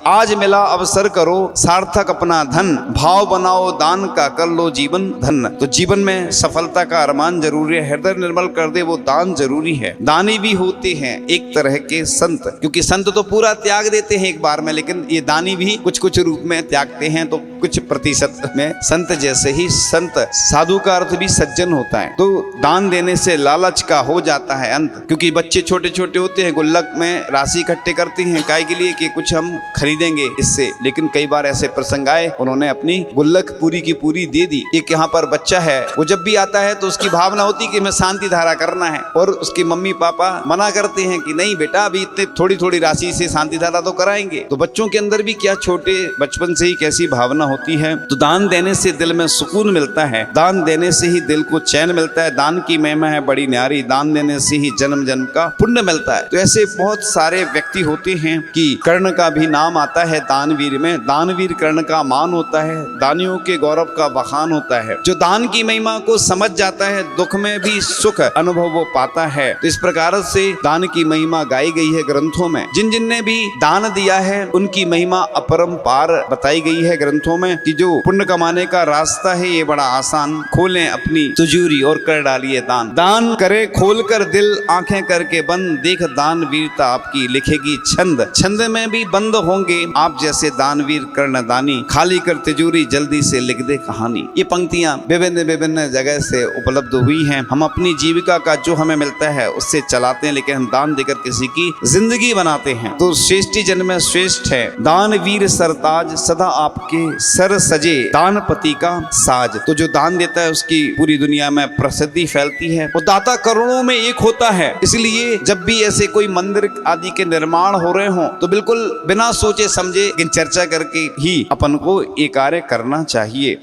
आज मिला अवसर करो सार्थक अपना धन, भाव बनाओ दान का कर लो जीवन धन। तो जीवन में सफलता का अरमान जरूरी है, हृदय निर्मल कर दे वो दान जरूरी है। दानी भी होते हैं एक तरह के संत, क्योंकि संत तो पूरा त्याग देते हैं एक बार में, लेकिन ये दानी भी कुछ कुछ रूप में त्यागते हैं, तो कुछ प्रतिशत में संत जैसे ही संत। साधु का अर्थ भी सज्जन होता है। तो दान देने से लालच का हो जाता है अंत, क्योंकि बच्चे छोटे छोटे होते हैं, गुल्लक में राशि इकट्ठे करते हैं काय के लिए कि कुछ हम खरीदेंगे इससे, लेकिन कई बार ऐसे प्रसंग आए उन्होंने अपनी गुल्लक पूरी की पूरी दे दी। एक यहाँ पर बच्चा है, वो जब भी आता है तो उसकी भावना होती कि मैं शांति धारा करना है, और उसके मम्मी पापा मना करते हैं कि नहीं बेटा अभी इतने थोड़ी थोड़ी राशि से शांति धारा तो कराएंगे। तो बच्चों के अंदर भी क्या छोटे बचपन से ही कैसी भावना होती है। तो दान देने से दिल में सुकून मिलता है, दान देने से ही दिल को चैन मिलता है। दान की महिमा है बड़ी न्यारी, दान देने से ही जन्म जन्म का पुण्य मिलता है। तो ऐसे बहुत सारे व्यक्ति होते हैं कि कर्ण का भी नाम आता है दानवीर में, दानवीर कर्ण का मान होता है, दानियों के गौरव का बखान होता है। जो दान की महिमा को समझ जाता है दुख में भी सुख अनुभव वो पाता है। तो इस प्रकार से दान की महिमा गाई गई है ग्रंथों में। जिन जिन ने भी दान दिया है उनकी महिमा अपरंपार बताई गई है ग्रंथों में, कि जो पुण्य कमाने का रास्ता है ये बड़ा आसान, खोलें अपनी तिजोरी और कर डालिए दान। दान करे खोल कर दिल, आंखें करके बंद, देख दान वीरता आपकी लिखेगी छंद। छंद में भी बंद होंगे आप जैसे दानवीर कर्णदानी, खाली कर तिजोरी जल्दी से लिख दे कहानी। ये पंक्तियां विभिन्न विभिन्न जगह से उपलब्ध हुई हैं। हम अपनी जीविका का जो हमें मिलता है उससे चलाते हैं, लेकिन हम दान देकर किसी की जिंदगी बनाते हैं। तो श्रेष्ठी जन में श्रेष्ठ है दानवीर सरताज, सदा आपके सर सजे दानपति का साज। तो जो दान देता है उसकी पूरी दुनिया में प्रसिद्धि फैलती है। वो दाता करोड़ों में एक होता है, इसलिए जब भी ऐसे कोई मंदिर आदि के निर्माण हो रहे हो तो बिल्कुल बिना सोचे समझे चर्चा करके ही अपन को ये कार्य करना चाहिए।